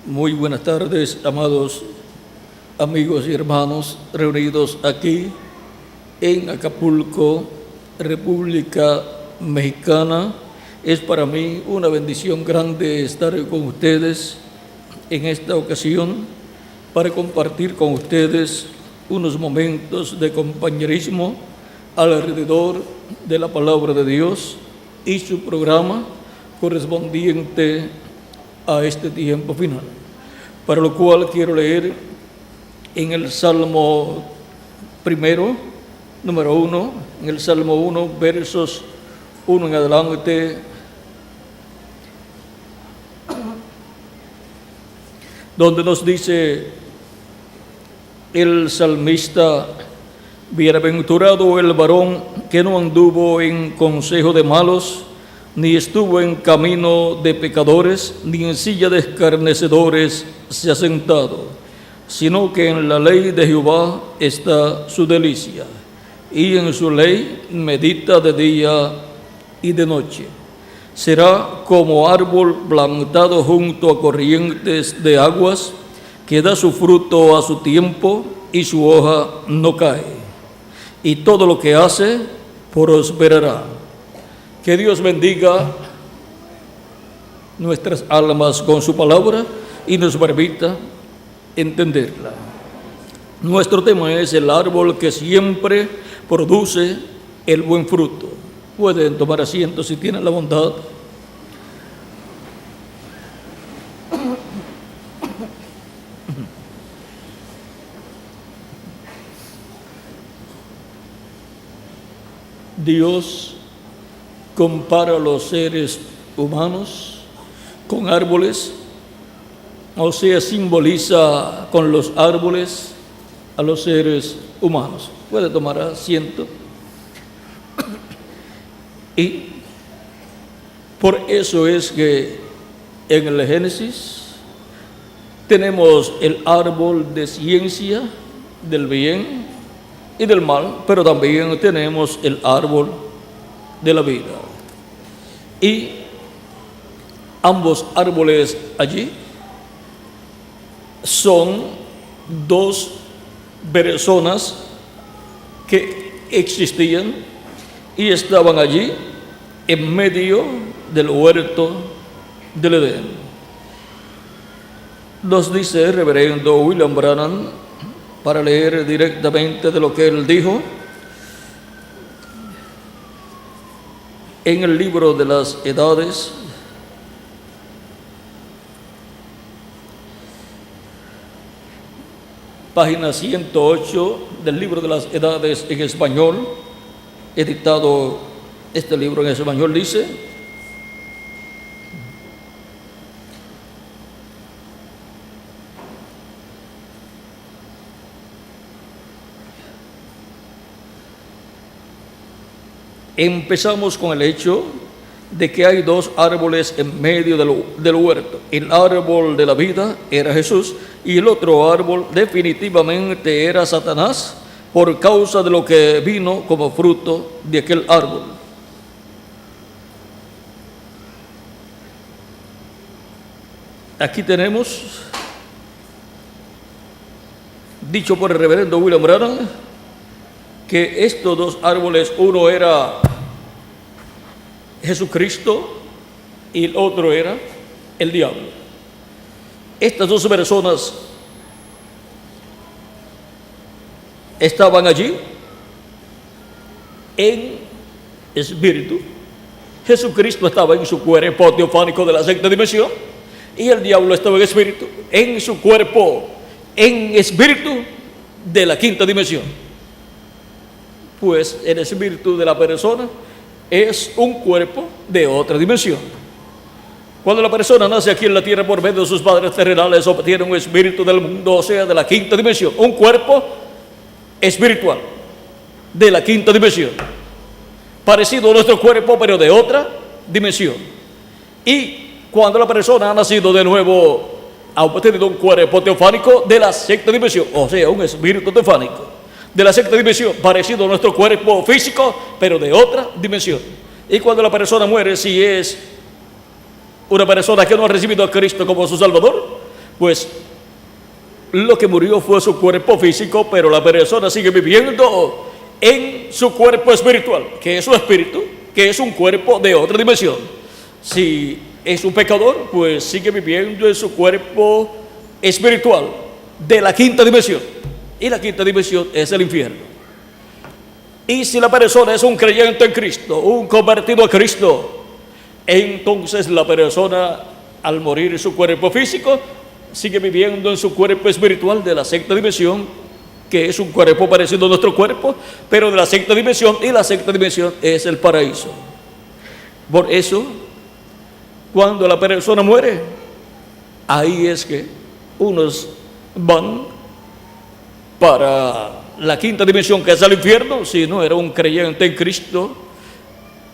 Muy buenas tardes, amados amigos y hermanos reunidos aquí en Acapulco, República Mexicana. Es para mí una bendición grande estar con ustedes en esta ocasión para compartir con ustedes unos momentos de compañerismo alrededor de la palabra de Dios y su programa correspondiente a este tiempo final, para lo cual quiero leer en el Salmo primero, número 1, en el Salmo 1, versos 1 en adelante, donde nos dice el salmista: bienaventurado el varón que no anduvo en consejo de malos, ni estuvo en camino de pecadores, ni en silla de escarnecedores se ha sentado, sino que en la ley de Jehová está su delicia, y en su ley medita de día y de noche. Será como árbol plantado junto a corrientes de aguas, que da su fruto a su tiempo y su hoja no cae, y todo lo que hace prosperará. Que Dios bendiga nuestras almas con su palabra y nos permita entenderla. Nuestro tema es el árbol que siempre produce el buen fruto. Pueden tomar asiento si tienen la bondad. Dios compara a los seres humanos con árboles, o sea, simboliza con los árboles a los seres humanos. Puede tomar asiento. Y por eso es que en el Génesis tenemos el árbol de ciencia del bien y del mal, pero también tenemos el árbol de la vida. Y ambos árboles allí son dos personas que existían y estaban allí en medio del huerto del Edén. Nos dice el reverendo William Branham, para leer directamente de lo que él dijo en el libro de las edades, página 108 del libro de las edades en español, editado este libro en español, dice: empezamos con el hecho de que hay dos árboles en medio del huerto. El árbol de la vida era Jesús y el otro árbol definitivamente era Satanás, por causa de lo que vino como fruto de aquel árbol. Aquí tenemos, dicho por el reverendo William Branham, que estos dos árboles, uno era Jesucristo y el otro era el diablo. Estas dos personas estaban allí en espíritu. Jesucristo estaba en su cuerpo teofánico de la sexta dimensión y el diablo estaba en espíritu, en su cuerpo, en espíritu de la quinta dimensión. Pues el espíritu de la persona es un cuerpo de otra dimensión. Cuando la persona nace aquí en la tierra por medio de sus padres terrenales, obtiene un espíritu del mundo, o sea, de la quinta dimensión, un cuerpo espiritual de la quinta dimensión, parecido a nuestro cuerpo, pero de otra dimensión. Y cuando la persona ha nacido de nuevo, ha obtenido un cuerpo teofánico de la sexta dimensión, o sea, un espíritu teofánico de la sexta dimensión, parecido a nuestro cuerpo físico, pero de otra dimensión. Y cuando la persona muere, si es una persona que no ha recibido a Cristo como su Salvador, pues lo que murió fue su cuerpo físico, pero la persona sigue viviendo en su cuerpo espiritual, que es su espíritu, que es un cuerpo de otra dimensión. Si es un pecador, pues sigue viviendo en su cuerpo espiritual de la quinta dimensión, y la quinta dimensión es el infierno. Y si la persona es un creyente en Cristo, un convertido a Cristo, entonces la persona, al morir en su cuerpo físico, sigue viviendo en su cuerpo espiritual de la sexta dimensión, que es un cuerpo parecido a nuestro cuerpo, pero de la sexta dimensión, y la sexta dimensión es el paraíso. Por eso, cuando la persona muere, ahí es que unos van para la quinta dimensión, que es el infierno, si no era un creyente en Cristo.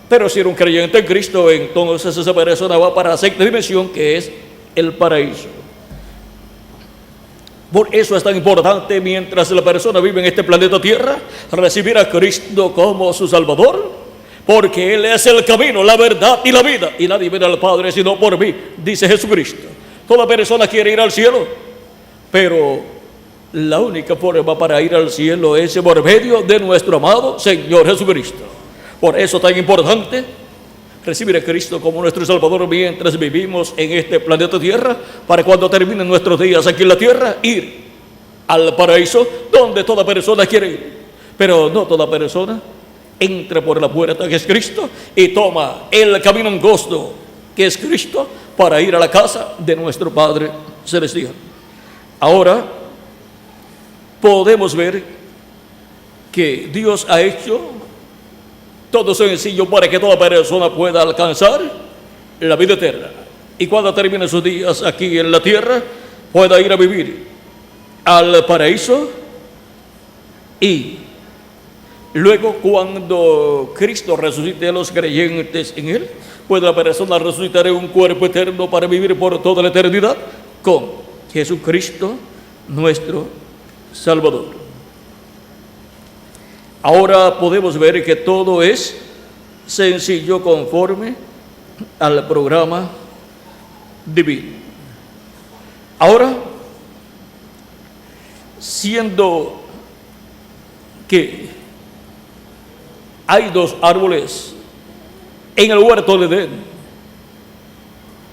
Pero si era un creyente en Cristo, entonces esa persona va para la sexta dimensión, que es el paraíso. Por eso es tan importante, mientras la persona vive en este planeta Tierra, recibir a Cristo como su Salvador, porque Él es el camino, la verdad y la vida, y nadie viene al Padre sino por mí, dice Jesucristo. Toda persona quiere ir al cielo, pero la única forma para ir al cielo es por medio de nuestro amado Señor Jesucristo. Por eso es tan importante recibir a Cristo como nuestro Salvador mientras vivimos en este planeta Tierra, para cuando terminen nuestros días aquí en la Tierra, ir al paraíso, donde toda persona quiere ir. Pero no toda persona entra por la puerta, que es Cristo, y toma el camino angosto, que es Cristo, para ir a la casa de nuestro Padre Celestial. Ahora podemos ver que Dios ha hecho todo sencillo para que toda persona pueda alcanzar la vida eterna, y cuando termine sus días aquí en la tierra, pueda ir a vivir al paraíso. Y luego, cuando Cristo resucite a los creyentes en Él, puede la persona resucitar en un cuerpo eterno para vivir por toda la eternidad con Jesucristo, nuestro Salvador. Ahora podemos ver que todo es sencillo conforme al programa divino. Ahora, siendo que hay dos árboles en el huerto de Edén,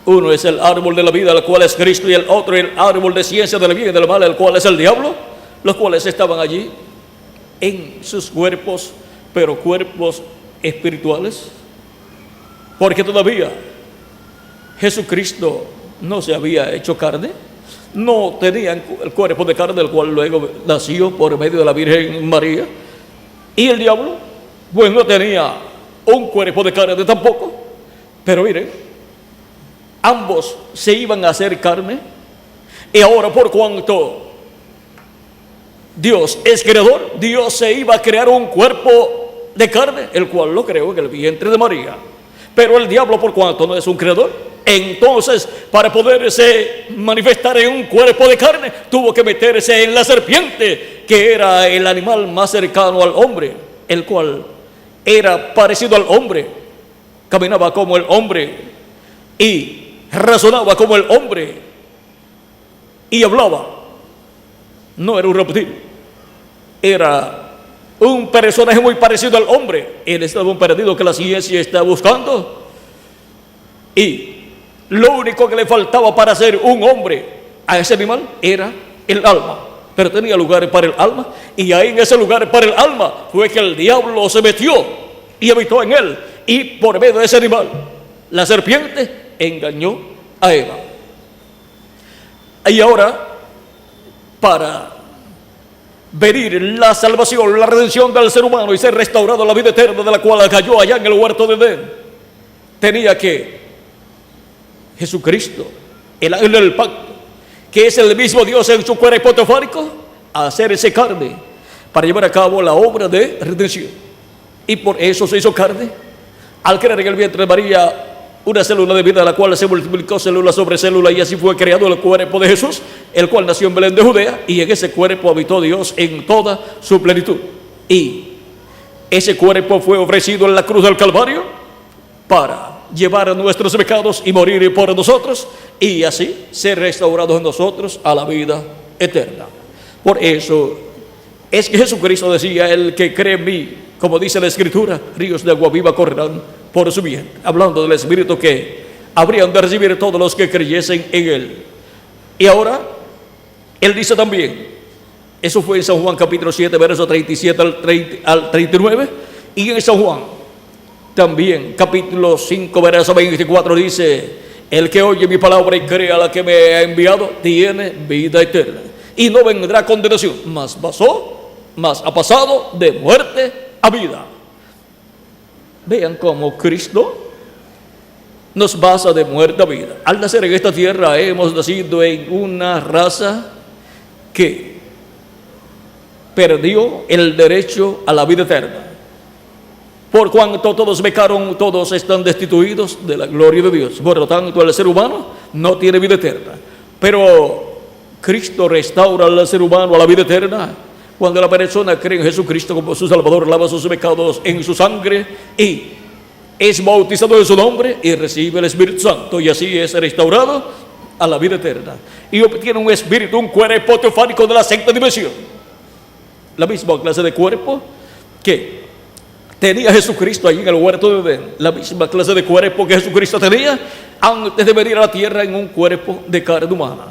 uno es el árbol de la vida, el cual es Cristo, y el otro el árbol de ciencia del bien y del mal, el cual es el diablo, los cuales estaban allí en sus cuerpos, pero cuerpos espirituales, porque todavía Jesucristo no se había hecho carne, no tenían el cuerpo de carne, el cual luego nació por medio de la Virgen María, y el diablo pues no tenía un cuerpo de carne tampoco. Pero miren, ambos se iban a hacer carne, y ahora, por cuanto Dios es creador, Dios se iba a crear un cuerpo de carne, el cual lo creó en el vientre de María. Pero el diablo, por cuanto no es un creador, entonces para poderse manifestar en un cuerpo de carne, tuvo que meterse en la serpiente, que era el animal más cercano al hombre, el cual era parecido al hombre, caminaba como el hombre y razonaba como el hombre y hablaba. No era un reptil, era un personaje muy parecido al hombre. Él estaba un perdido que la ciencia está buscando, y lo único que le faltaba para ser un hombre a ese animal era el alma. Pero tenía lugar para el alma, y ahí en ese lugar para el alma fue que el diablo se metió y habitó en él, y por medio de ese animal, la serpiente engañó a Eva. Y ahora, para venir la salvación, la redención del ser humano y ser restaurado a la vida eterna de la cual cayó allá en el huerto de Edén, tenía que Jesucristo, el ángel del pacto, que es el mismo Dios en su cuerpo teofánico, hacerse carne para llevar a cabo la obra de redención. Y por eso se hizo carne, al crear en el vientre de María una célula de vida, la cual se multiplicó célula sobre célula, y así fue creado el cuerpo de Jesús, el cual nació en Belén de Judea, y en ese cuerpo habitó Dios en toda su plenitud. Y ese cuerpo fue ofrecido en la cruz del Calvario para llevar nuestros pecados y morir por nosotros, y así ser restaurados en nosotros a la vida eterna. Por eso es que Jesucristo decía: el que cree en mí, como dice la Escritura, ríos de agua viva correrán por su bien, hablando del Espíritu que habrían de recibir todos los que creyesen en Él. Y ahora, Él dice también, eso fue en San Juan capítulo 7, versos 37 al 39, y en San Juan también capítulo 5, verso 24 dice: el que oye mi palabra y cree a la que me ha enviado, tiene vida eterna, y no vendrá a condenación, mas ha pasado de muerte a vida. Vean cómo Cristo nos pasa de muerte a vida. Al nacer en esta tierra hemos nacido en una raza que perdió el derecho a la vida eterna. Por cuanto todos pecaron, todos están destituidos de la gloria de Dios. Por lo tanto, el ser humano no tiene vida eterna. Pero Cristo restaura al ser humano a la vida eterna cuando la persona cree en Jesucristo como su Salvador, lava sus pecados en su sangre y es bautizado en su nombre y recibe el Espíritu Santo, y así es restaurado a la vida eterna y obtiene un espíritu, un cuerpo teofánico de la sexta dimensión, la misma clase de cuerpo que tenía Jesucristo allí en el huerto de Edén, la misma clase de cuerpo que Jesucristo tenía antes de venir a la tierra en un cuerpo de carne humana.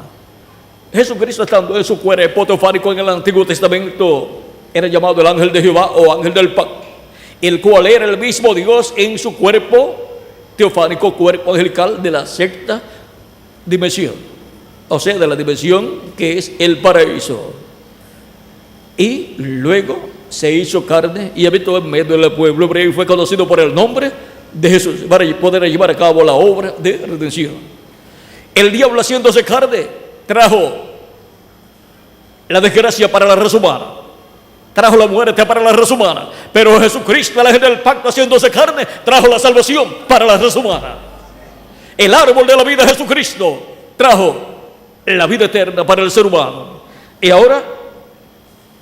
Jesucristo, estando en su cuerpo teofánico en el Antiguo Testamento, era llamado el ángel de Jehová o ángel del pacto, el cual era el mismo Dios en su cuerpo teofánico, cuerpo angelical de la sexta dimensión, o sea, de la dimensión que es el paraíso. Y luego se hizo carne y habitó en medio del pueblo hebreo y fue conocido por el nombre de Jesús para poder llevar a cabo la obra de redención. El diablo, haciéndose carne, trajo la desgracia para la raza humana, trajo la muerte para la raza humana, pero Jesucristo, el ángel del pacto, haciéndose carne, trajo la salvación para la raza humana. El árbol de la vida, Jesucristo, trajo la vida eterna para el ser humano. Y ahora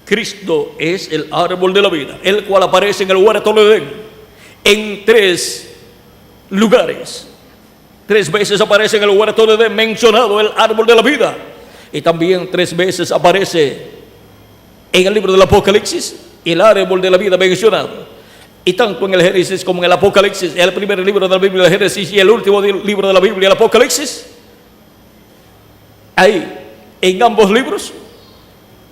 Cristo es el árbol de la vida, el cual aparece en el huerto de Edén en 3 lugares. 3 veces aparece en el huerto de Edén mencionado el árbol de la vida, y también 3 veces aparece en el libro del Apocalipsis el árbol de la vida mencionado. Y tanto en el Génesis como en el Apocalipsis, el primer libro de la Biblia, el Génesis, y el último libro de la Biblia, el Apocalipsis, ahí en ambos libros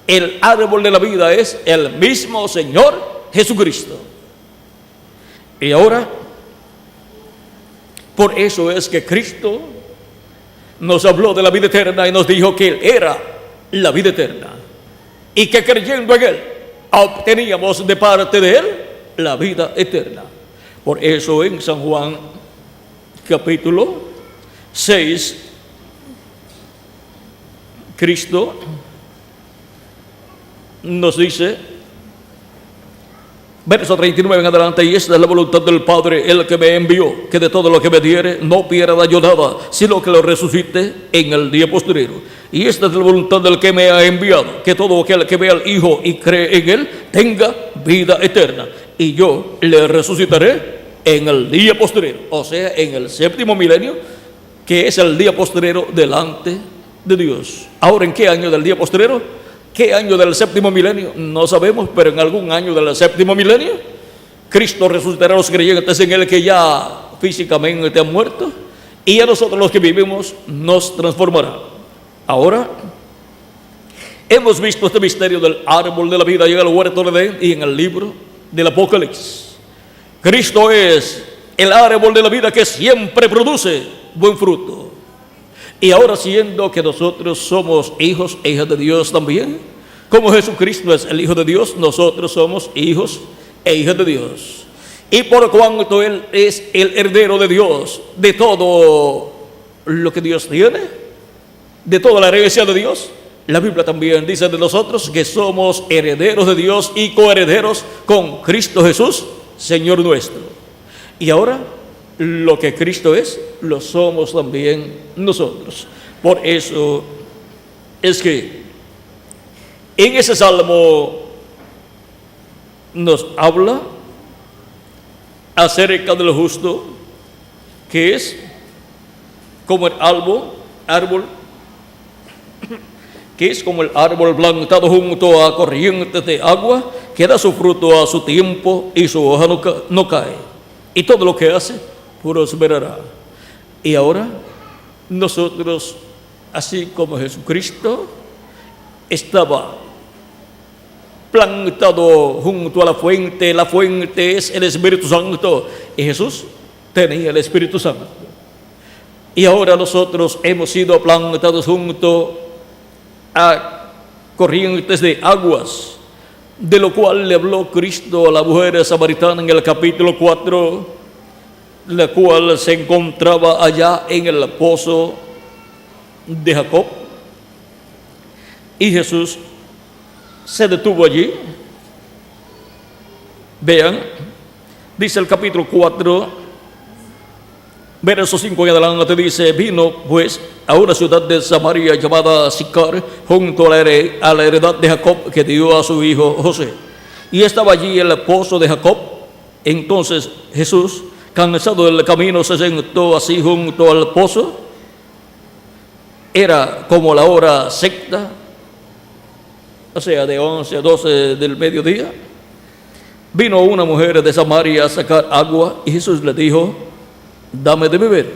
el árbol de la vida es el mismo Señor Jesucristo. Y ahora, por eso es que Cristo nos habló de la vida eterna y nos dijo que Él era la vida eterna, y que creyendo en Él obteníamos de parte de Él la vida eterna. Por eso en San Juan capítulo 6, Cristo nos dice, verso 39 en adelante: y esta es la voluntad del Padre, el que me envió, que de todo lo que me diere no pierda yo nada, sino que lo resucite en el día postrero. Y esta es la voluntad del que me ha enviado, que todo aquel que vea al Hijo y cree en Él tenga vida eterna, y yo le resucitaré en el día postrero, o sea, en el séptimo milenio, que es el día postrero delante de Dios. Ahora, ¿en qué año del día postrero? ¿Qué año del séptimo milenio? No sabemos, pero en algún año del séptimo milenio Cristo resucitará a los creyentes en Él que ya físicamente han muerto, y a nosotros los que vivimos nos transformará. Ahora hemos visto este misterio del árbol de la vida en el huerto de Edén y en el libro del Apocalipsis. Cristo es el árbol de la vida que siempre produce buen fruto. Y ahora, siendo que nosotros somos hijos e hijas de Dios también, como Jesucristo es el Hijo de Dios, nosotros somos hijos e hijas de Dios. Y por cuanto Él es el heredero de Dios, de todo lo que Dios tiene, de toda la herencia de Dios, la Biblia también dice de nosotros que somos herederos de Dios y coherederos con Cristo Jesús, Señor nuestro. Y ahora, lo que Cristo es, lo somos también nosotros. Por eso es que en ese salmo nos habla acerca del justo que es como el árbol que es como el árbol plantado junto a corrientes de agua, que da su fruto a su tiempo y su hoja no cae. Y todo lo que hace prosperará. Y ahora nosotros, así como Jesucristo estaba plantado junto a la fuente es el Espíritu Santo, y Jesús tenía el Espíritu Santo. Y ahora nosotros hemos sido plantados junto a corrientes de aguas, de lo cual le habló Cristo a la mujer samaritana en el capítulo 4, la cual se encontraba allá en el pozo de Jacob. Y Jesús se detuvo allí. Vean, dice el capítulo 4, verso 5 en adelante, dice: vino pues a una ciudad de Samaria llamada Sicar, junto a la heredad de Jacob, que dio a su hijo José. Y estaba allí el pozo de Jacob. Entonces Jesús, cansado del camino, se sentó así junto al pozo. Era como la hora sexta, o sea, de 11 a 12 del mediodía. Vino una mujer de Samaria a sacar agua, y Jesús le dijo: dame de beber,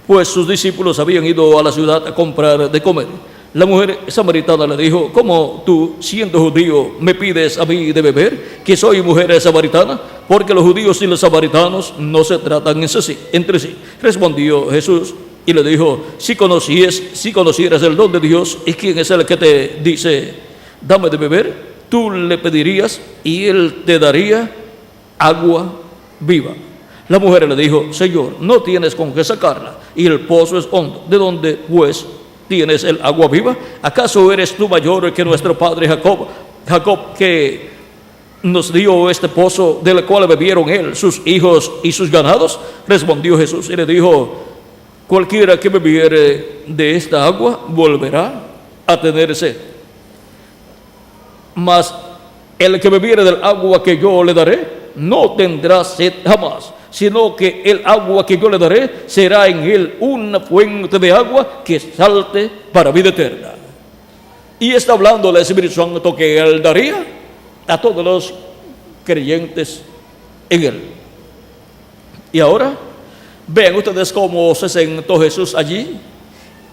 pues sus discípulos habían ido a la ciudad a comprar de comer. La mujer samaritana le dijo: ¿cómo tú, siendo judío, me pides a mí de beber, que soy mujer samaritana? Porque los judíos y los samaritanos no se tratan entre sí. Respondió Jesús y le dijo: si conocieras el don de Dios y quién es el que te dice dame de beber, tú le pedirías y él te daría agua viva. La mujer le dijo: Señor, no tienes con qué sacarla, y el pozo es hondo. ¿De dónde, pues, tienes el agua viva? ¿Acaso eres tú mayor que nuestro padre Jacob, que nos dio este pozo, del cual bebieron él, sus hijos y sus ganados? Respondió Jesús y le dijo: cualquiera que bebiere de esta agua volverá a tener sed. Mas el que bebiere del agua que yo le daré no tendrá sed jamás, sino que el agua que yo le daré será en él una fuente de agua que salte para vida eterna. Y está hablando del Espíritu Santo que él daría a todos los creyentes en él. Y ahora vean ustedes cómo se sentó Jesús allí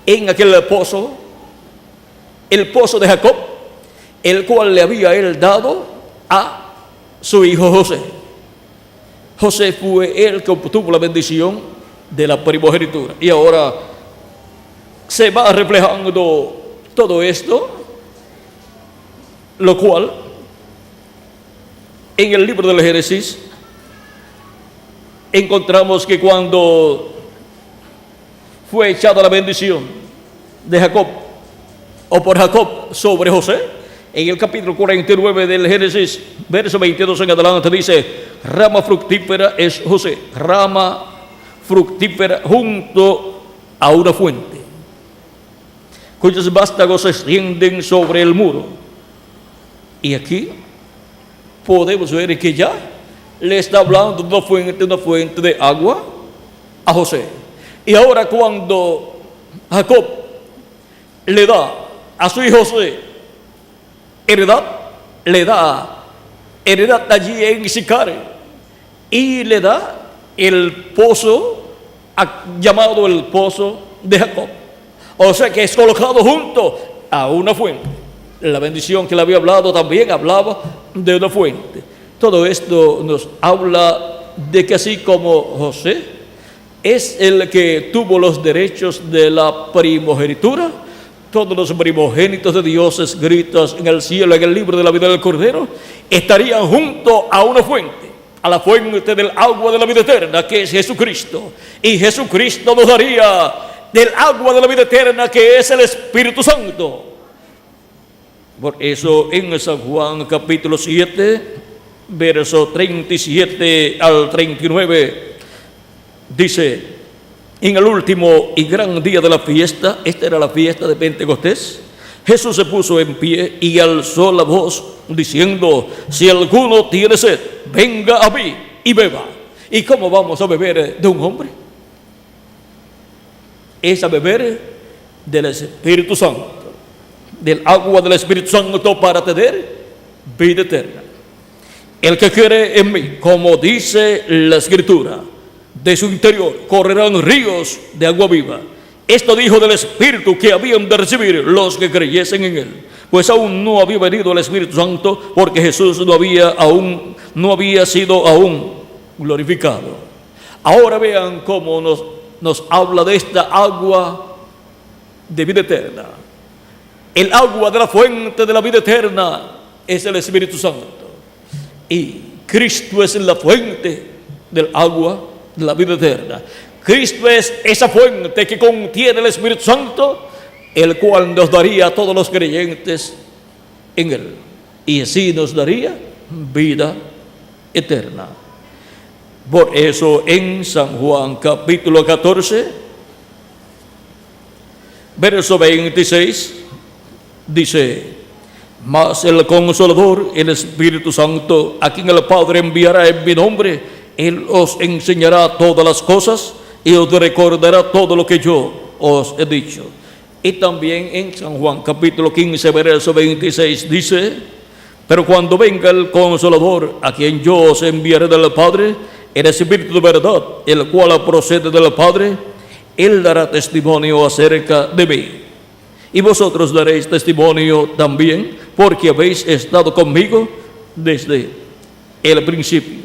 en aquel pozo, el pozo de Jacob, el cual le había él dado a su hijo José. José fue el que obtuvo la bendición de la primogenitura. Y ahora se va reflejando todo esto, lo cual en el libro del Génesis encontramos que cuando fue echada la bendición de Jacob, o por Jacob sobre José, en el capítulo 49 del Génesis, verso 22 en adelante, dice: rama fructífera es José, rama fructífera junto a una fuente, cuyos vástagos se extienden sobre el muro. Y aquí podemos ver que ya le está hablando de una fuente de agua a José. Y ahora cuando Jacob le da a su hijo José le da heredad allí en Sicar, y le da el pozo llamado el pozo de Jacob, o sea que es colocado junto a una fuente. La bendición que le había hablado también hablaba de una fuente. Todo esto nos habla de que así como José es el que tuvo los derechos de la primogenitura, todos los primogénitos de Dios escritos en el cielo, en el libro de la vida del Cordero, estarían junto a una fuente, a la fuente del agua de la vida eterna, que es Jesucristo. Y Jesucristo nos daría del agua de la vida eterna, que es el Espíritu Santo. Por eso en San Juan capítulo 7, verso 37 al 39, dice: en el último y gran día de la fiesta, esta era la fiesta de Pentecostés, Jesús se puso en pie y alzó la voz diciendo: si alguno tiene sed, venga a mí y beba. ¿Y cómo vamos a beber de un hombre? es a beber del Espíritu Santo, del agua del Espíritu Santo para tener vida eterna. El que cree en mí, como dice la Escritura, de su interior correrán ríos de agua viva. Esto dijo del Espíritu que habían de recibir los que creyesen en él, pues aún no había venido el Espíritu Santo, porque Jesús no había sido aún glorificado. Ahora vean cómo nos habla de esta agua de vida eterna. El agua de la fuente de la vida eterna es el Espíritu Santo, y Cristo es la fuente del agua de la vida eterna. Cristo es esa fuente que contiene el Espíritu Santo, el cual nos daría a todos los creyentes en él, y así nos daría vida eterna. Por eso en San Juan capítulo 14, verso 26, dice: mas el Consolador, el Espíritu Santo, a quien el Padre enviará en mi nombre, Él os enseñará todas las cosas y os recordará todo lo que yo os he dicho. Y también en San Juan capítulo 15, verso 26 dice: pero cuando venga el Consolador, a quien yo os enviaré del Padre, el Espíritu de verdad, el cual procede del Padre, Él dará testimonio acerca de mí. Y vosotros daréis testimonio también, porque habéis estado conmigo desde el principio.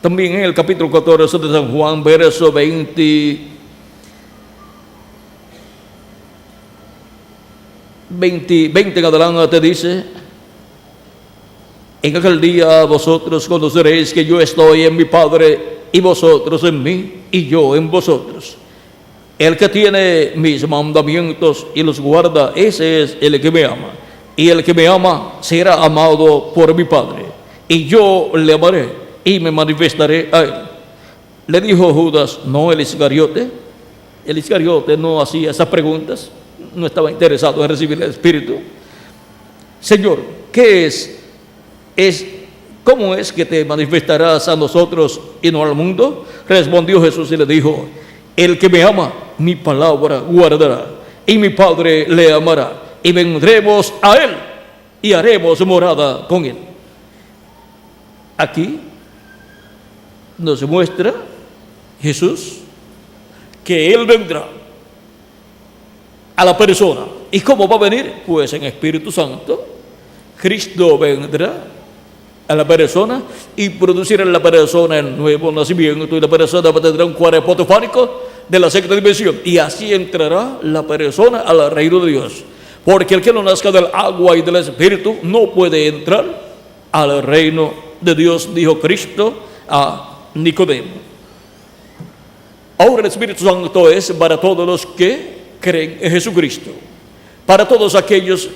También en el capítulo 14 de San Juan, verso 20 en adelante dice: en aquel día vosotros conoceréis que yo estoy en mi Padre, y vosotros en mí, y yo en vosotros. El que tiene mis mandamientos y los guarda, ese es el que me ama. Y el que me ama será amado por mi Padre, y yo le amaré y me manifestaré a él. Le dijo Judas, no el Iscariote. El Iscariote no hacía esas preguntas, no estaba interesado en recibir el Espíritu. Señor, ¿qué ¿cómo es que te manifestarás a nosotros y no al mundo? Respondió Jesús y le dijo: el que me ama, mi palabra guardará, y mi Padre le amará, y vendremos a él y haremos morada con él. Aquí nos muestra Jesús que él vendrá a la persona. ¿Y cómo va a venir? Pues en Espíritu Santo. Cristo vendrá a la persona y producirá en la persona el nuevo nacimiento, y la persona tendrá un cuerpo teofánico de la sexta dimensión, y así entrará la persona al reino de Dios, porque el que no nazca del agua y del Espíritu no puede entrar al reino de Dios, dijo Cristo a Nicodemo. Ahora el Espíritu Santo es para todos los que creen en Jesucristo, para todos aquellos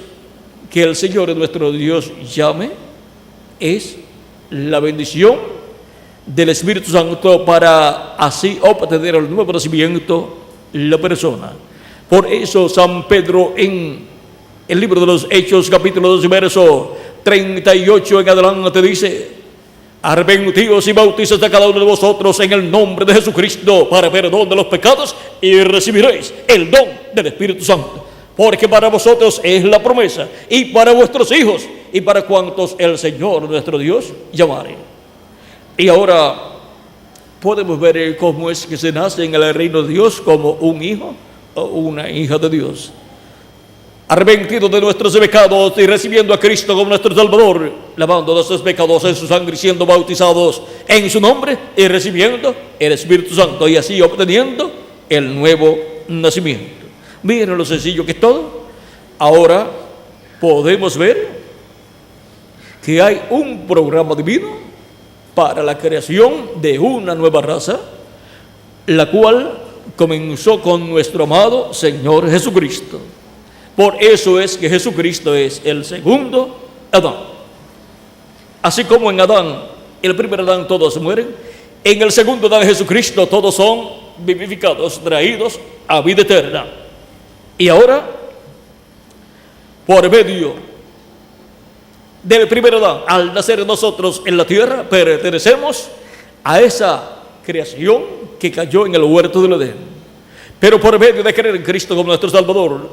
que el Señor nuestro Dios llame. Es la bendición del Espíritu Santo para así obtener el nuevo nacimiento la persona. Por eso San Pedro en el libro de los Hechos capítulo 2 verso 38 en adelante dice: arrepentíos y bautizaos a cada uno de vosotros en el nombre de Jesucristo para perdón de los pecados, y recibiréis el don del Espíritu Santo. Porque para vosotros es la promesa, y para vuestros hijos, y para cuantos el Señor nuestro Dios llamare. Y ahora podemos ver cómo es que se nace en el reino de Dios como un hijo o una hija de Dios. Arrepentidos de nuestros pecados y recibiendo a Cristo como nuestro Salvador, lavando nuestros pecados en su sangre y siendo bautizados en su nombre y recibiendo el Espíritu Santo, y así obteniendo el nuevo nacimiento. Miren lo sencillo que es todo. Ahora podemos ver que hay un programa divino para la creación de una nueva raza, la cual comenzó con nuestro amado Señor Jesucristo. Por eso es que Jesucristo es el segundo Adán. Así como en Adán, el primer Adán, todos mueren, en el segundo Adán, Jesucristo, todos son vivificados, traídos a vida eterna. Y ahora, por medio del primer Adán, al nacer nosotros en la tierra, pertenecemos a esa creación que cayó en el huerto del Edén. Pero por medio de creer en Cristo como nuestro Salvador,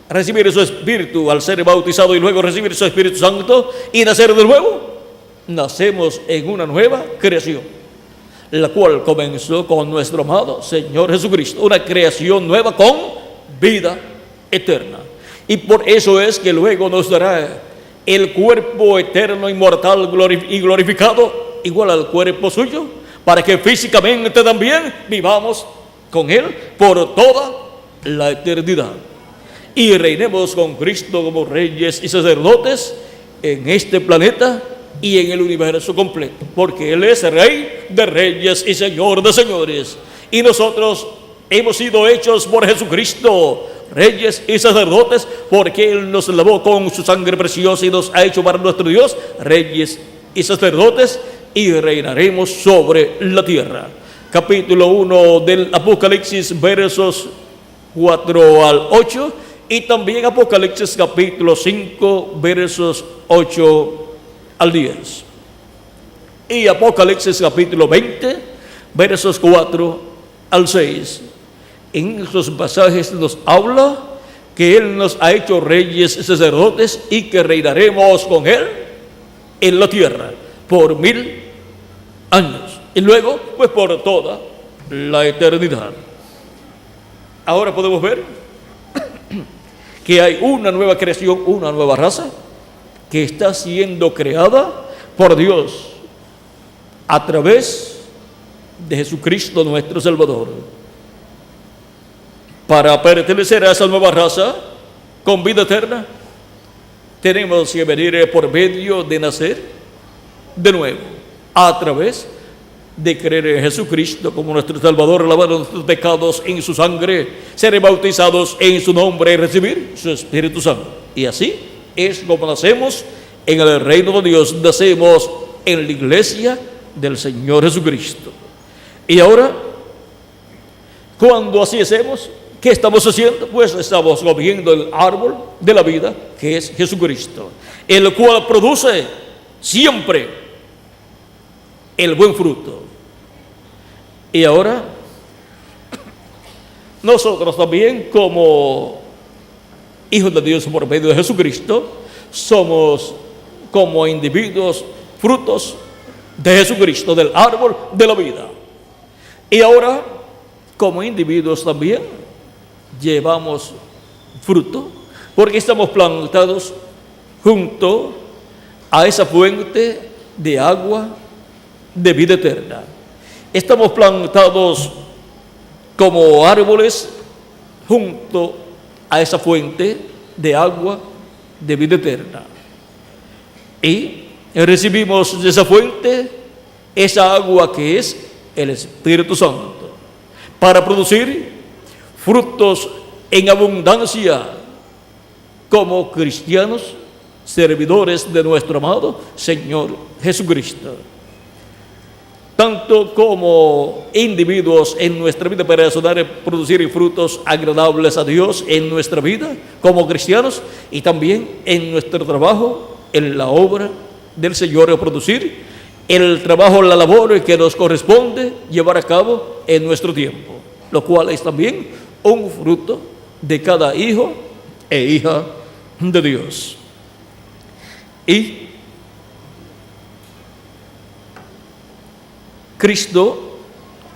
recibir su Espíritu al ser bautizado y luego recibir su Espíritu Santo y nacer de nuevo, nacemos en una nueva creación, la cual comenzó con nuestro amado Señor Jesucristo, una creación nueva con vida eterna. Y por eso es que luego nos dará el cuerpo eterno, inmortal y glorificado, igual al cuerpo suyo, para que físicamente también vivamos con Él por toda la eternidad. Y reinemos con Cristo como reyes y sacerdotes en este planeta y en el universo completo, porque Él es Rey de reyes y Señor de señores. Y nosotros hemos sido hechos por Jesucristo reyes y sacerdotes, porque Él nos lavó con su sangre preciosa y nos ha hecho para nuestro Dios reyes y sacerdotes, y reinaremos sobre la tierra. Capítulo 1 del Apocalipsis, versos 4 al 8, y también Apocalipsis capítulo 5, versos 8 al 10. Y Apocalipsis capítulo 20, versos 4 al 6. En esos pasajes nos habla que Él nos ha hecho reyes y sacerdotes y que reinaremos con Él en la tierra por 1000 años y luego pues por toda la eternidad. Ahora podemos ver que hay una nueva creación, una nueva raza que está siendo creada por Dios a través de Jesucristo nuestro Salvador. Para pertenecer a esa nueva raza con vida eterna, tenemos que venir por medio de nacer de nuevo, a través de creer en Jesucristo como nuestro Salvador, lavar nuestros pecados en su sangre, ser bautizados en su nombre y recibir su Espíritu Santo. Y así es como nacemos en el reino de Dios, nacemos en la iglesia del Señor Jesucristo. Y ahora, cuando así hacemos, ¿qué estamos haciendo? Pues estamos comiendo el árbol de la vida, que es Jesucristo, el cual produce siempre el buen fruto. Y ahora, nosotros también, como hijos de Dios por medio de Jesucristo, somos como individuos frutos de Jesucristo, del árbol de la vida. Y ahora, como individuos también, llevamos fruto, porque estamos plantados junto a esa fuente de agua de vida eterna. Estamos plantados como árboles junto a esa fuente de agua de vida eterna. Y recibimos de esa fuente esa agua que es el Espíritu Santo, para producir frutos en abundancia como cristianos, servidores de nuestro amado Señor Jesucristo. Tanto como individuos en nuestra vida personal, producir frutos agradables a Dios en nuestra vida como cristianos, y también en nuestro trabajo, en la obra del Señor, producir el trabajo, la labor que nos corresponde llevar a cabo en nuestro tiempo, lo cual es también un fruto de cada hijo e hija de Dios. Y Cristo,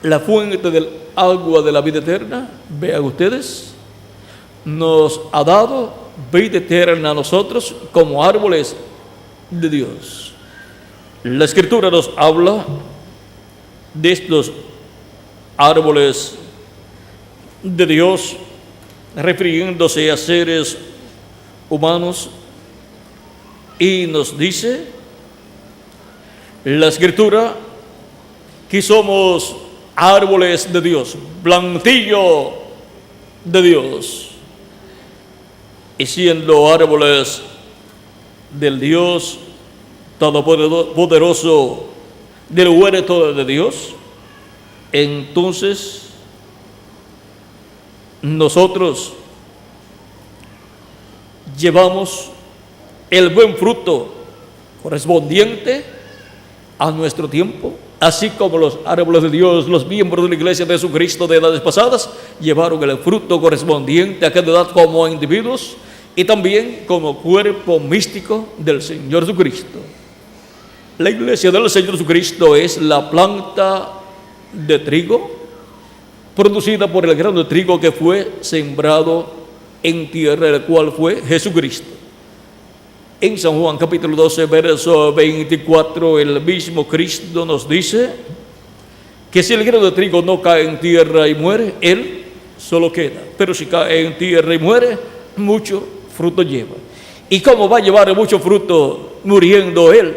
la fuente del agua de la vida eterna, vean ustedes, nos ha dado vida eterna a nosotros como árboles de Dios. La Escritura nos habla de estos árboles de Dios, refiriéndose a seres humanos, y nos dice la Escritura que somos árboles de Dios, plantillo de Dios, y siendo árboles del Dios Todopoderoso, del huerto de Dios, entonces nosotros llevamos el buen fruto correspondiente a nuestro tiempo, así como los árboles de Dios, los miembros de la iglesia de Jesucristo de edades pasadas, llevaron el fruto correspondiente a cada edad como individuos y también como cuerpo místico del Señor Jesucristo. La iglesia del Señor Jesucristo es la planta de trigo producida por el grano de trigo que fue sembrado en tierra, el cual fue Jesucristo. En San Juan capítulo 12, verso 24, el mismo Cristo nos dice que si el grano de trigo no cae en tierra y muere, él solo queda. Pero si cae en tierra y muere, mucho fruto lleva. ¿Y cómo va a llevar mucho fruto muriendo él?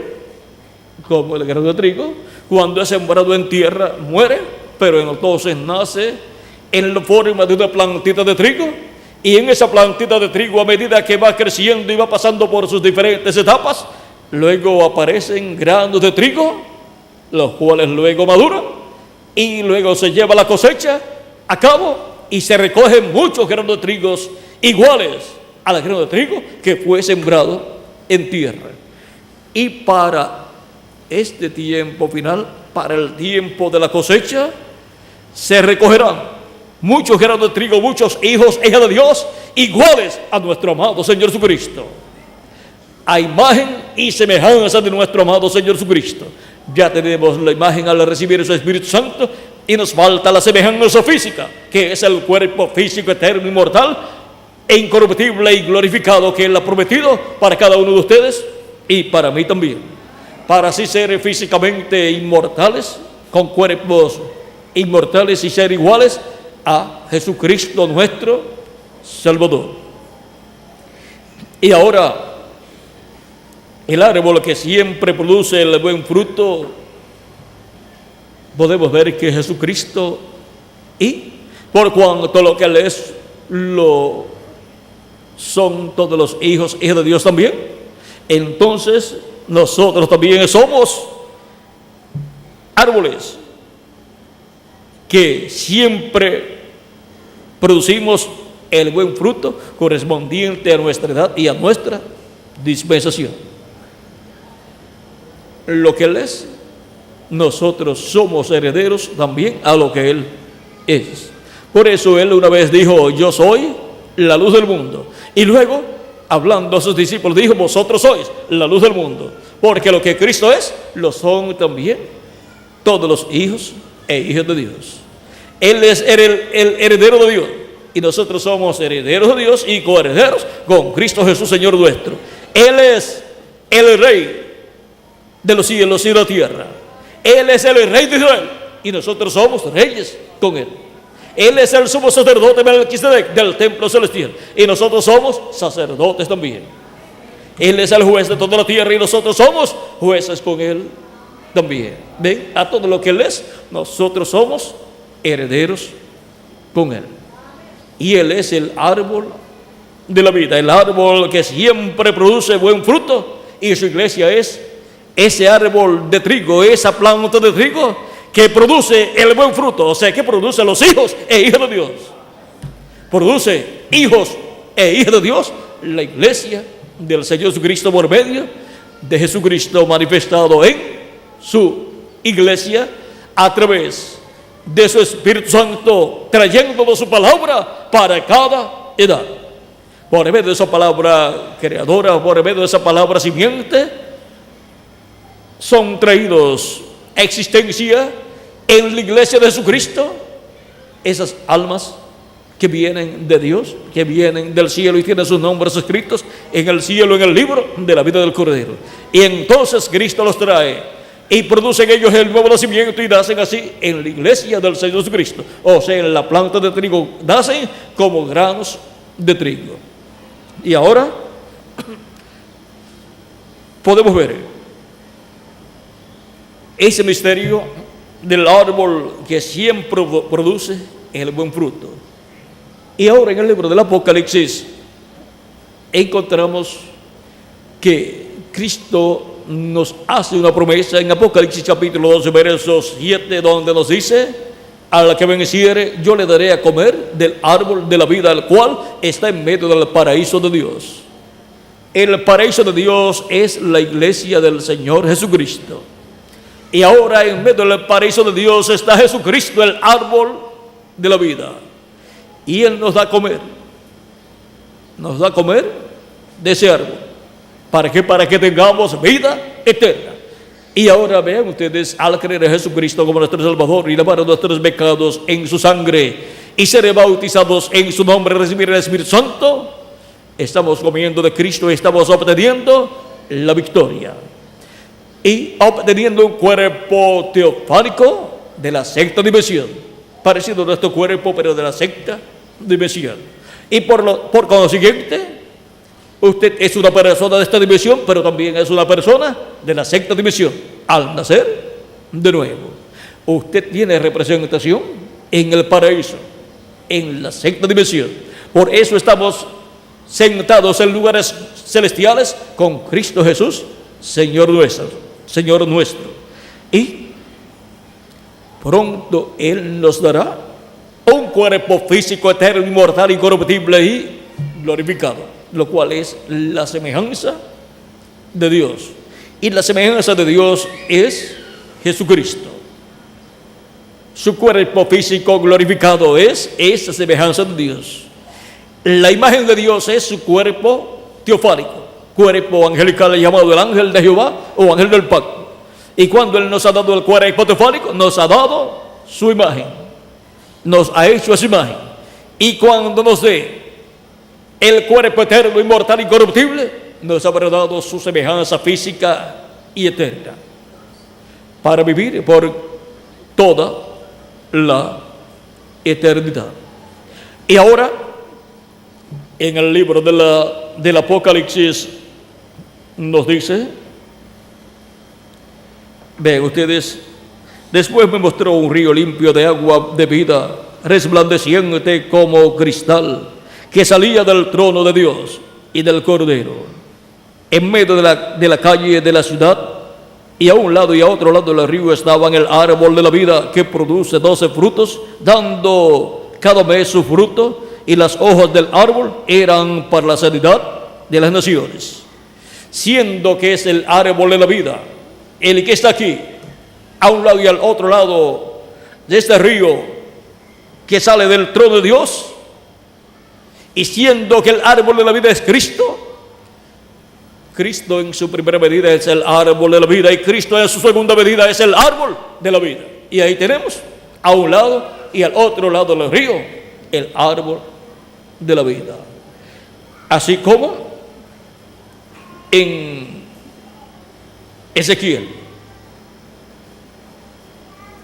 Como el grano de trigo, cuando es sembrado en tierra, muere, pero entonces nace en la forma de una plantita de trigo. Y en esa plantita de trigo, a medida que va creciendo y va pasando por sus diferentes etapas, luego aparecen granos de trigo, los cuales luego maduran, y luego se lleva la cosecha a cabo y se recogen muchos granos de trigos iguales al grano de trigo que fue sembrado en tierra. Y para este tiempo final, para el tiempo de la cosecha, se recogerán muchos granos de trigo, muchos hijos e hijas de Dios, iguales a nuestro amado Señor Jesucristo, a imagen y semejanza de nuestro amado Señor Jesucristo. Ya tenemos la imagen al recibir su Espíritu Santo y nos falta la semejanza física, que es el cuerpo físico eterno, inmortal e incorruptible y glorificado que Él ha prometido para cada uno de ustedes y para mí también, para así ser físicamente inmortales, con cuerpos inmortales y ser iguales a Jesucristo nuestro Salvador. Y ahora, el árbol que siempre produce el buen fruto, podemos ver que Jesucristo, y por cuanto lo que Él es, lo son todos los hijos e hijas de Dios también, entonces nosotros también somos árboles que siempre producimos el buen fruto correspondiente a nuestra edad y a nuestra dispensación. Lo que Él es, nosotros somos herederos también a lo que Él es. Por eso Él una vez dijo: yo soy la luz del mundo. Y luego, hablando a sus discípulos, dijo: vosotros sois la luz del mundo. Porque lo que Cristo es, lo son también todos los hijos e hijas de Dios. Él es el heredero de Dios y nosotros somos herederos de Dios y coherederos con Cristo Jesús, Señor nuestro. Él es el Rey de los cielos y de la tierra. Él es el Rey de Israel y nosotros somos reyes con Él. Él es el sumo sacerdote Melquisedec del templo celestial y nosotros somos sacerdotes también. Él es el juez de toda la tierra y nosotros somos jueces con Él también. ¿Ven? A todo lo que Él es, nosotros somos herederos con Él. Y Él es el árbol de la vida, el árbol que siempre produce buen fruto, y su iglesia es ese árbol de trigo, esa planta de trigo que produce el buen fruto, o sea, que produce los hijos e hijas de Dios. Produce hijos e hijas de Dios la iglesia del Señor Jesucristo por medio de Jesucristo manifestado en su iglesia a través de su Espíritu Santo, trayéndonos su palabra para cada edad. Por medio de esa palabra creadora, por medio de esa palabra simiente, son traídos a existencia en la iglesia de Jesucristo esas almas que vienen de Dios, que vienen del cielo y tienen sus nombres escritos en el cielo, en el libro de la vida del Cordero. Y entonces Cristo los trae y producen ellos el nuevo nacimiento y nacen así en la iglesia del Señor Jesucristo. O sea, en la planta de trigo nacen como granos de trigo. Y ahora podemos ver ese misterio del árbol que siempre produce el buen fruto. Y ahora en el libro del Apocalipsis encontramos que Cristo nos hace una promesa en Apocalipsis capítulo 12, verso 7, donde nos dice: al que venciere, yo le daré a comer del árbol de la vida, el cual está en medio del paraíso de Dios. El paraíso de Dios es la iglesia del Señor Jesucristo. Y ahora en medio del paraíso de Dios está Jesucristo, el árbol de la vida. y Él nos da a comer. Nos da a comer de ese árbol. ¿Para qué? Para que tengamos vida eterna. Y ahora vean ustedes, al creer en Jesucristo como nuestro Salvador y lavar nuestros pecados en su sangre y ser bautizados en su nombre, recibir el Espíritu Santo, estamos comiendo de Cristo y estamos obteniendo la victoria. Y obteniendo un cuerpo teofánico de la sexta dimensión, parecido a nuestro cuerpo, pero de la sexta dimensión. Y por consiguiente, usted es una persona de esta dimensión, pero también es una persona de la sexta dimensión. Al nacer de nuevo, usted tiene representación en el paraíso, en la sexta dimensión. Por eso estamos sentados en lugares celestiales con Cristo Jesús, Señor nuestro. Y pronto Él nos dará un cuerpo físico eterno, inmortal, incorruptible y glorificado, lo cual es la semejanza de Dios. Y la semejanza de Dios es Jesucristo. Su cuerpo físico glorificado es esa semejanza de Dios. La imagen de Dios es su cuerpo teofánico, cuerpo angelical llamado el ángel de Jehová o ángel del pacto. Y cuando Él nos ha dado el cuerpo teofánico, nos ha dado su imagen, nos ha hecho esa imagen. Y cuando nos dé el cuerpo eterno, inmortal, incorruptible, nos habrá dado su semejanza física y eterna para vivir por toda la eternidad. Y ahora, en el libro del Apocalipsis nos dice, ven ustedes, después me mostró un río limpio de agua de vida, resplandeciente como cristal, que salía del trono de Dios y del Cordero. En medio de la calle de la ciudad, y a un lado y a otro lado del río estaban el árbol de la vida, que produce 12 frutos, dando cada mes su fruto, y las hojas del árbol eran para la sanidad de las naciones. Siendo que es el árbol de la vida, el que está aquí, a un lado y al otro lado de este río que sale del trono de Dios, y siendo que el árbol de la vida es Cristo, Cristo en su primera medida es el árbol de la vida y Cristo en su segunda medida es el árbol de la vida. Y ahí tenemos a un lado y al otro lado del río el árbol de la vida. Así como en Ezequiel,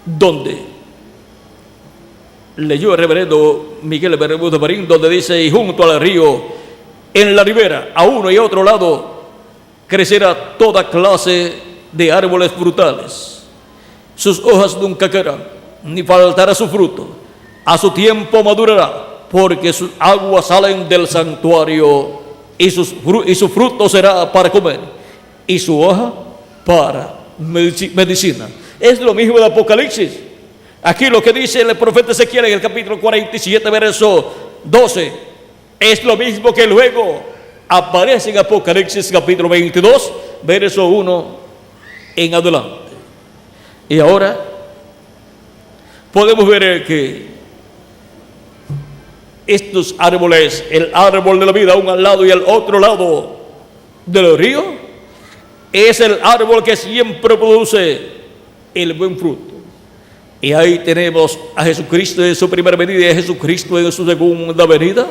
donde leyó el reverendo Miguel Bermúdez Marín, donde dice, y junto al río, en la ribera, a uno y a otro lado, crecerá toda clase de árboles frutales. Sus hojas nunca caerán, ni faltará su fruto. A su tiempo madurará, porque sus aguas salen del santuario, y su fruto será para comer, y su hoja para medicina. Es lo mismo de Apocalipsis. Aquí lo que dice el profeta Ezequiel en el capítulo 47, verso 12, es lo mismo que luego aparece en Apocalipsis capítulo 22, verso 1 en adelante. Y ahora podemos ver que estos árboles, el árbol de la vida, uno al lado y al otro lado del río, es el árbol que siempre produce el buen fruto. Y ahí tenemos a Jesucristo en su primera venida y a Jesucristo en su segunda venida.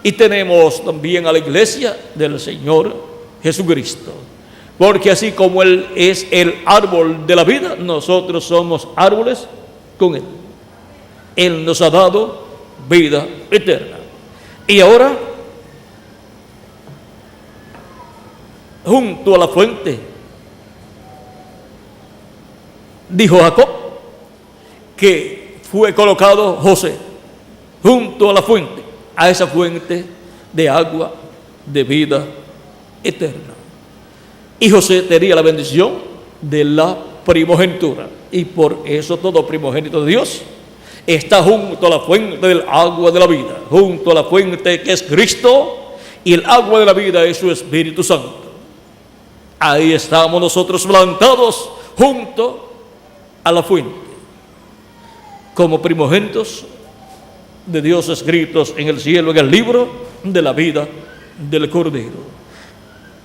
Y tenemos también a la iglesia del Señor Jesucristo. Porque así como Él es el árbol de la vida, nosotros somos árboles con Él. Él nos ha dado vida eterna. Y ahora, junto a la fuente, dijo Jacob, que fue colocado José, junto a la fuente, a esa fuente de agua de vida eterna. Y José tenía la bendición de la primogenitura. Y por eso todo primogénito de Dios está junto a la fuente del agua de la vida, junto a la fuente que es Cristo, y el agua de la vida es su Espíritu Santo. Ahí estamos nosotros plantados junto a la fuente, como primogénitos de Dios escritos en el cielo, en el libro de la vida del Cordero.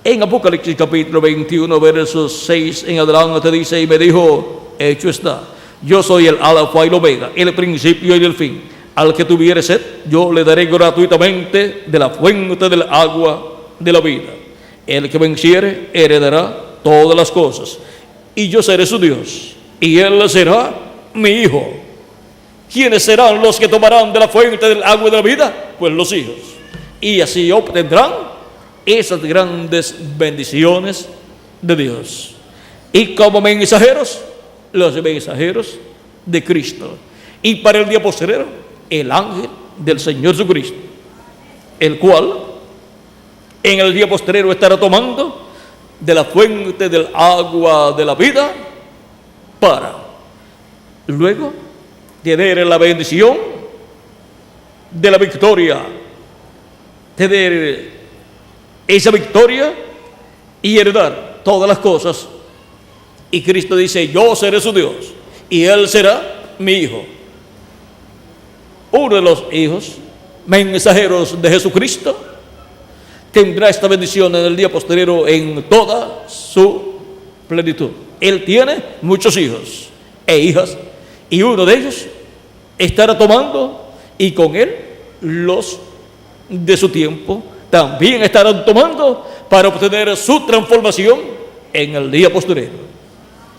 En Apocalipsis capítulo 21, versos 6 en adelante dice: y me dijo, hecho está, yo soy el alfa y el omega, el principio y el fin. Al que tuviere sed, yo le daré gratuitamente de la fuente del agua de la vida. El que venciere heredará todas las cosas, y yo seré su Dios, y él será mi hijo. ¿Quiénes serán los que tomarán de la fuente del agua de la vida? Pues los hijos. Y así obtendrán esas grandes bendiciones de Dios. Y como mensajeros, los mensajeros de Cristo. Y para el día postrero, el ángel del Señor Jesucristo, el cual en el día postrero estará tomando de la fuente del agua de la vida para luego tener la bendición de la victoria, tener esa victoria y heredar todas las cosas. Y Cristo dice: yo seré su Dios y él será mi hijo. Uno de los hijos mensajeros de Jesucristo tendrá esta bendición en el día posterior en toda su plenitud. Él tiene muchos hijos e hijas, y uno de ellos estará tomando, y con él los de su tiempo también estarán tomando para obtener su transformación en el día posterior.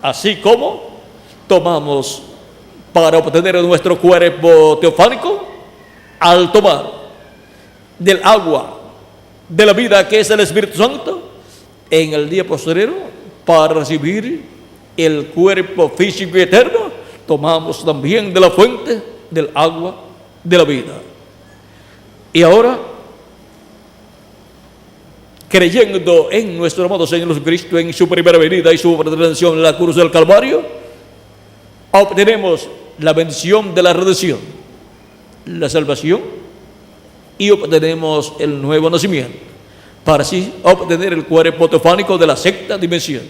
Así como tomamos para obtener nuestro cuerpo teofánico al tomar del agua de la vida, que es el Espíritu Santo, en el día posterior, para recibir el cuerpo físico y eterno, tomamos también de la fuente del agua de la vida. Y ahora, creyendo en nuestro amado Señor Jesucristo, en su primera venida y su redención en la cruz del Calvario, obtenemos la bendición de la redención, la salvación, y obtenemos el nuevo nacimiento, para así obtener el cuerpo teofánico de la sexta dimensión,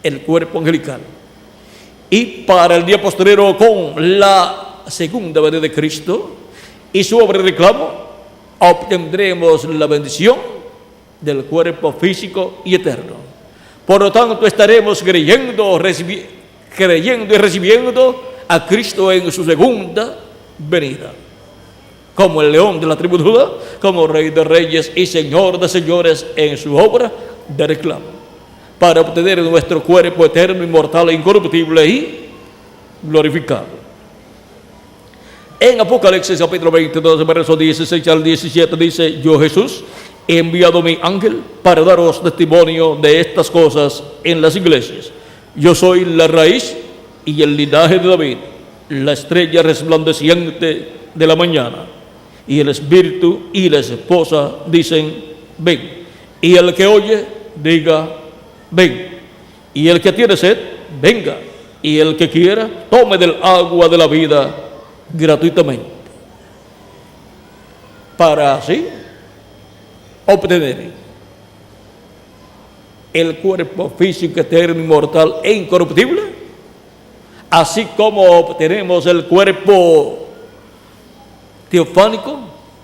el cuerpo angelical. Y para el día posterior, con la segunda venida de Cristo y su obra de reclamo, obtendremos la bendición del cuerpo físico y eterno. Por lo tanto, estaremos creyendo y recibiendo a Cristo en su segunda venida, como el león de la tribu de Judá, como Rey de reyes y Señor de señores en su obra de reclamo, para obtener nuestro cuerpo eterno, inmortal e incorruptible y glorificado. En Apocalipsis capítulo 22, versos 16 al 17 dice: yo, Jesús, he enviado mi ángel para daros testimonio de estas cosas en las iglesias. Yo soy la raíz y el linaje de David, la estrella resplandeciente de la mañana. Y el espíritu y la esposa dicen: ven. Y el que oye, diga: ven. Y el que tiene sed, venga. Y el que quiera, tome del agua de la vida gratuitamente, para así obtener el cuerpo físico eterno, inmortal e incorruptible, así como obtenemos el cuerpo teofánico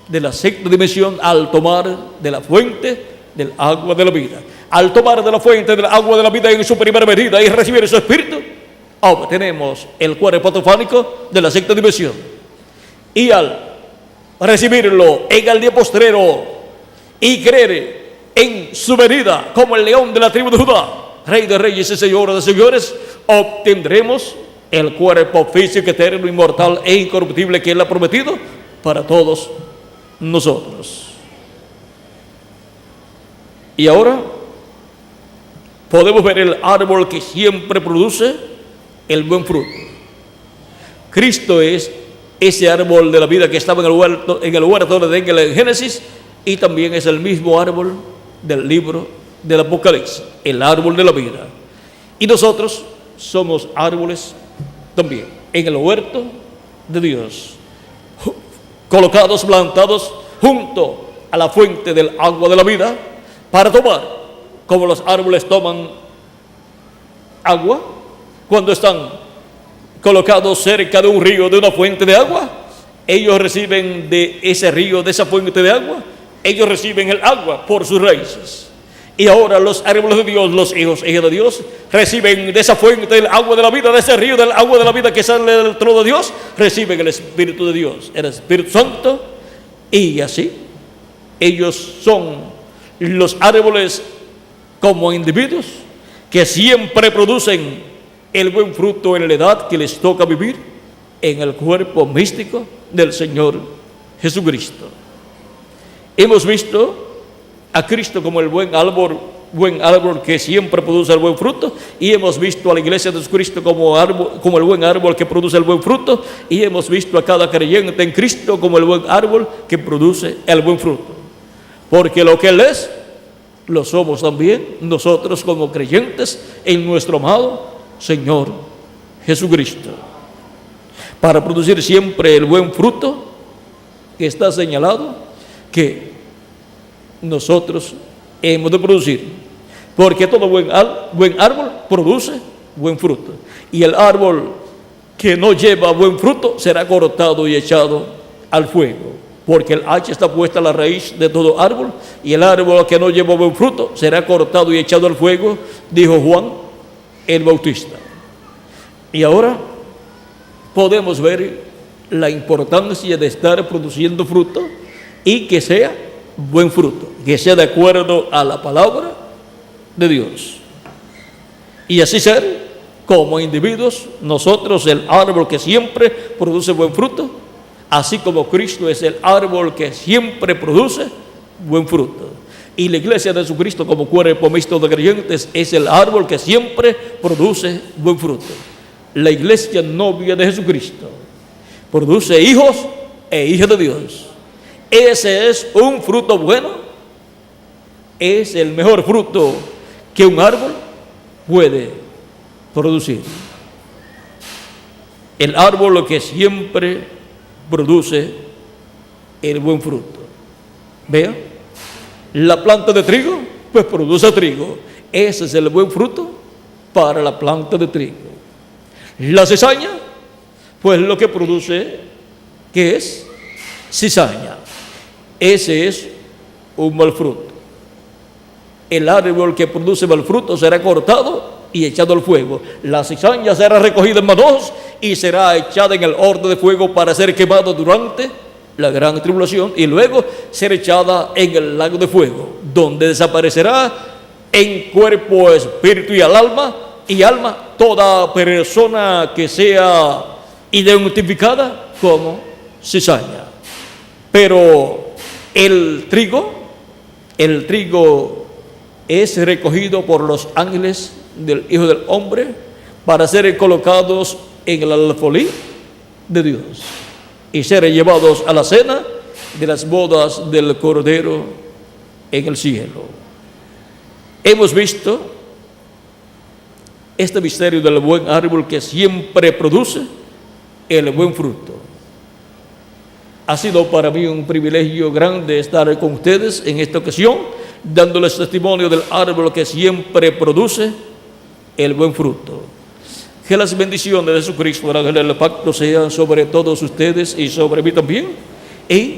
de la sexta dimensión al tomar de la fuente del agua de la vida. Al tomar de la fuente del agua de la vida en su primera venida y recibir su espíritu, obtenemos el cuerpo teofánico de la sexta dimensión. Y al recibirlo en el día postrero y creer en su venida como el león de la tribu de Judá, Rey de reyes y Señor de señores, obtendremos el cuerpo físico eterno, inmortal e incorruptible que Él ha prometido para todos nosotros. Y ahora podemos ver el árbol que siempre produce el buen fruto. Cristo es ese árbol de la vida que estaba en el huerto de Edén en Génesis, y también es el mismo árbol del libro del Apocalipsis, el árbol de la vida. Y nosotros somos árboles también en el huerto de Dios, colocados, plantados junto a la fuente del agua de la vida, para tomar, como los árboles toman agua cuando están colocados cerca de un río, de una fuente de agua. ellos reciben de ese río, de esa fuente de agua, ellos reciben el agua por sus raíces. Y ahora los árboles de Dios, los hijos e hijas de Dios, reciben de esa fuente del agua de la vida, de ese río del agua de la vida que sale del trono de Dios, reciben el Espíritu de Dios, el Espíritu Santo, y así ellos son los árboles como individuos que siempre producen el buen fruto en la edad que les toca vivir en el cuerpo místico del Señor Jesucristo. Hemos visto a Cristo como el buen árbol que siempre produce el buen fruto, y hemos visto a la iglesia de Jesucristo como el buen árbol que produce el buen fruto, y hemos visto a cada creyente en Cristo como el buen árbol que produce el buen fruto, porque lo que Él es, lo somos también nosotros como creyentes en nuestro amado Señor Jesucristo, para producir siempre el buen fruto que está señalado que nosotros hemos de producir, porque todo buen árbol produce buen fruto, y el árbol que no lleva buen fruto será cortado y echado al fuego, porque el hacha está puesta a la raíz de todo árbol, y el árbol que no lleva buen fruto será cortado y echado al fuego, dijo Juan el Bautista. Y ahora podemos ver la importancia de estar produciendo fruto, y que sea buen fruto, que sea de acuerdo a la palabra de Dios, y así ser como individuos nosotros el árbol que siempre produce buen fruto, así como Cristo es el árbol que siempre produce buen fruto, y la iglesia de Jesucristo como cuerpo mixto de creyentes es el árbol que siempre produce buen fruto. La iglesia novia de Jesucristo produce hijos e hijas de Dios. Ese es un fruto bueno, es el mejor fruto que un árbol puede producir. El árbol que siempre produce el buen fruto. Vean, la planta de trigo, pues produce trigo. Ese es el buen fruto para la planta de trigo. La cizaña, pues lo que produce, ¿qué es? Cizaña. Ese es un mal fruto. El árbol que produce mal fruto será cortado y echado al fuego. La cizaña será recogida en manojos y será echada en el horno de fuego para ser quemada durante la gran tribulación, y luego ser echada en el lago de fuego, donde desaparecerá en cuerpo, espíritu y alma toda persona que sea identificada como cizaña. Pero el trigo es recogido por los ángeles del Hijo del Hombre para ser colocados en el alfolí de Dios y ser llevados a la cena de las bodas del Cordero en el cielo. Hemos visto este misterio del buen árbol que siempre produce el buen fruto. Ha sido para mí un privilegio grande estar con ustedes en esta ocasión, dándoles testimonio del árbol que siempre produce el buen fruto. Que las bendiciones de Jesucristo, el ángel del pacto, sean sobre todos ustedes y sobre mí también, y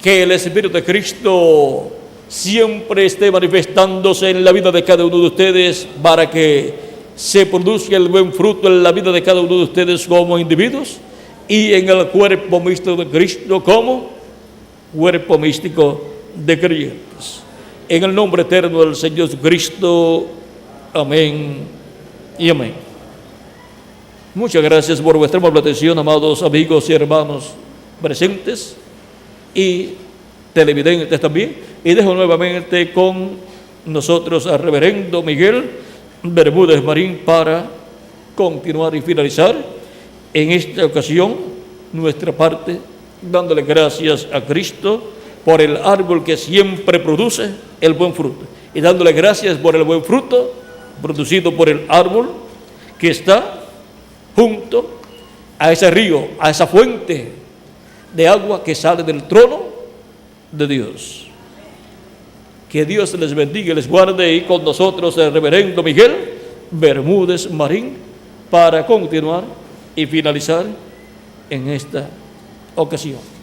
que el Espíritu de Cristo siempre esté manifestándose en la vida de cada uno de ustedes, para que se produzca el buen fruto en la vida de cada uno de ustedes como individuos, y en el cuerpo místico de Cristo como cuerpo místico de creyentes. En el nombre eterno del Señor Jesucristo. Amén y amén. Muchas gracias por vuestra amable atención, amados amigos y hermanos presentes y televidentes también. Y dejo nuevamente con nosotros al reverendo Miguel Bermúdez Marín para continuar y finalizar en esta ocasión nuestra parte, dándole gracias a Cristo por el árbol que siempre produce el buen fruto, y dándole gracias por el buen fruto producido por el árbol que está junto a ese río, a esa fuente de agua que sale del trono de Dios. Que Dios les bendiga y les guarde, y con nosotros el reverendo Miguel Bermúdez Marín para continuar y finalizar en esta ocasión.